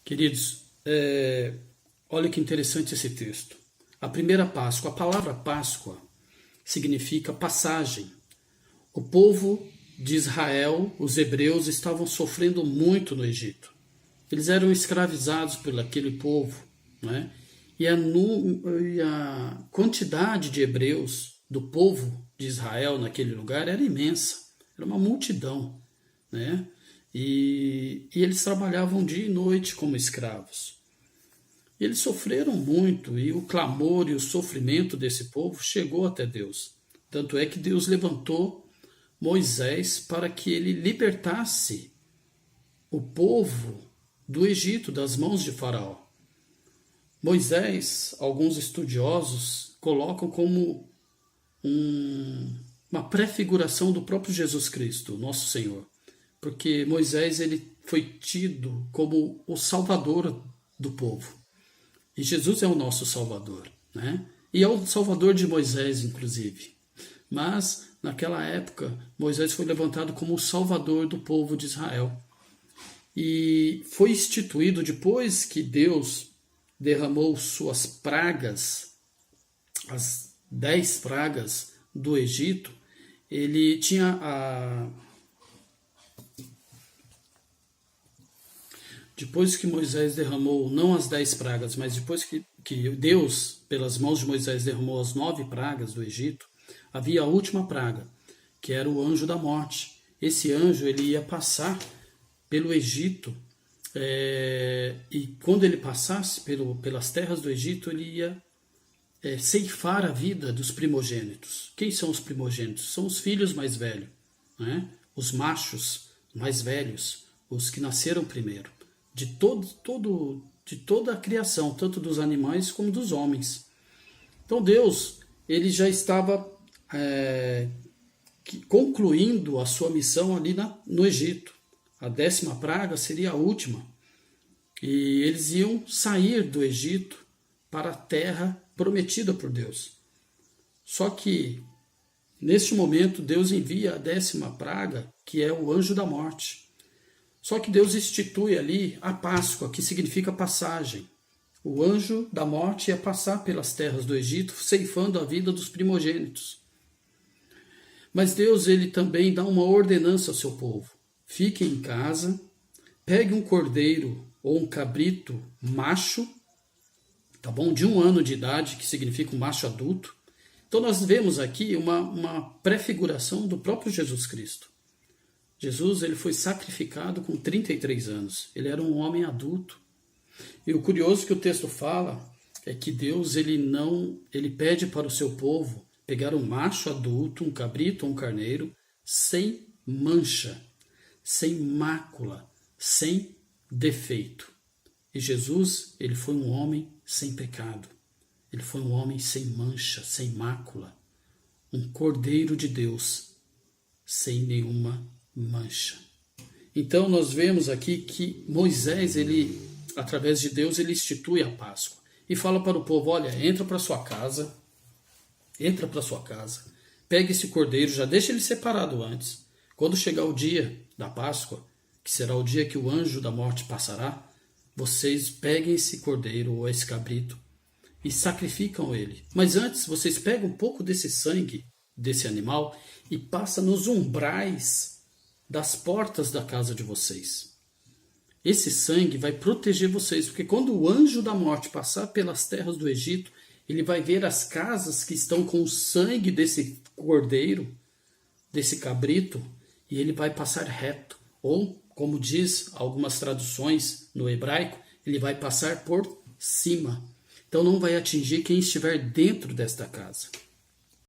Queridos, olha que interessante esse texto. A primeira Páscoa, a palavra Páscoa significa passagem. O povo de Israel, os hebreus, estavam sofrendo muito no Egito. Eles eram escravizados por aquele povo, né? E a quantidade de hebreus do povo de Israel naquele lugar era imensa. Era uma multidão, né? E eles trabalhavam dia e noite como escravos. Eles sofreram muito e o clamor e o sofrimento desse povo chegou até Deus. Tanto é que Deus levantou Moisés para que ele libertasse o povo do Egito, das mãos de Faraó. Moisés, alguns estudiosos colocam como uma prefiguração do próprio Jesus Cristo, nosso Senhor. Porque Moisés ele foi tido como o salvador do povo. E Jesus é o nosso salvador, né? E é o salvador de Moisés, inclusive. Mas, naquela época, Moisés foi levantado como o salvador do povo de Israel. E foi instituído depois que Deus derramou suas pragas, as 10 pragas do Egito. Ele tinha Depois que Moisés derramou, não as 10 pragas, mas depois que Deus, pelas mãos de Moisés, derramou as 9 pragas do Egito, havia a última praga, que era o anjo da morte. Esse anjo ele ia passar pelo Egito, e quando ele passasse pelas terras do Egito, ele ia ceifar a vida dos primogênitos. Quem são os primogênitos? São os filhos mais velhos, né? Os machos mais velhos, os que nasceram primeiro. De toda a criação, tanto dos animais como dos homens. Então Deus ele já estava concluindo a sua missão ali no Egito. A 10ª praga seria a última. E eles iam sair do Egito para a terra prometida por Deus. Só que, neste momento, Deus envia a 10ª praga, que é o anjo da morte. Só que Deus institui ali a Páscoa, que significa passagem. O anjo da morte ia passar pelas terras do Egito, ceifando a vida dos primogênitos. Mas Deus ele também dá uma ordenança ao seu povo. Fique em casa, pegue um cordeiro ou um cabrito macho, tá bom? De 1 ano de idade, que significa um macho adulto. Então nós vemos aqui uma prefiguração do próprio Jesus Cristo. Jesus ele foi sacrificado com 33 anos. Ele era um homem adulto. E o curioso que o texto fala é que Deus ele pede para o seu povo pegar um macho adulto, um cabrito ou um carneiro, sem mancha, sem mácula, sem defeito. E Jesus, ele foi um homem sem pecado. Ele foi um homem sem mancha, sem mácula. Um cordeiro de Deus, sem nenhuma mancha. Então nós vemos aqui que Moisés, ele, através de Deus, ele institui a Páscoa. E fala para o povo, olha, entra para sua casa, pega esse cordeiro, já deixa ele separado antes. Quando chegar o dia da Páscoa, que será o dia que o anjo da morte passará, vocês peguem esse cordeiro ou esse cabrito e sacrificam ele. Mas antes, vocês pegam um pouco desse sangue desse animal e passam nos umbrais das portas da casa de vocês. Esse sangue vai proteger vocês, porque quando o anjo da morte passar pelas terras do Egito, ele vai ver as casas que estão com o sangue desse cordeiro, desse cabrito, e ele vai passar reto. Ou, como diz algumas traduções no hebraico, ele vai passar por cima. Então não vai atingir quem estiver dentro desta casa.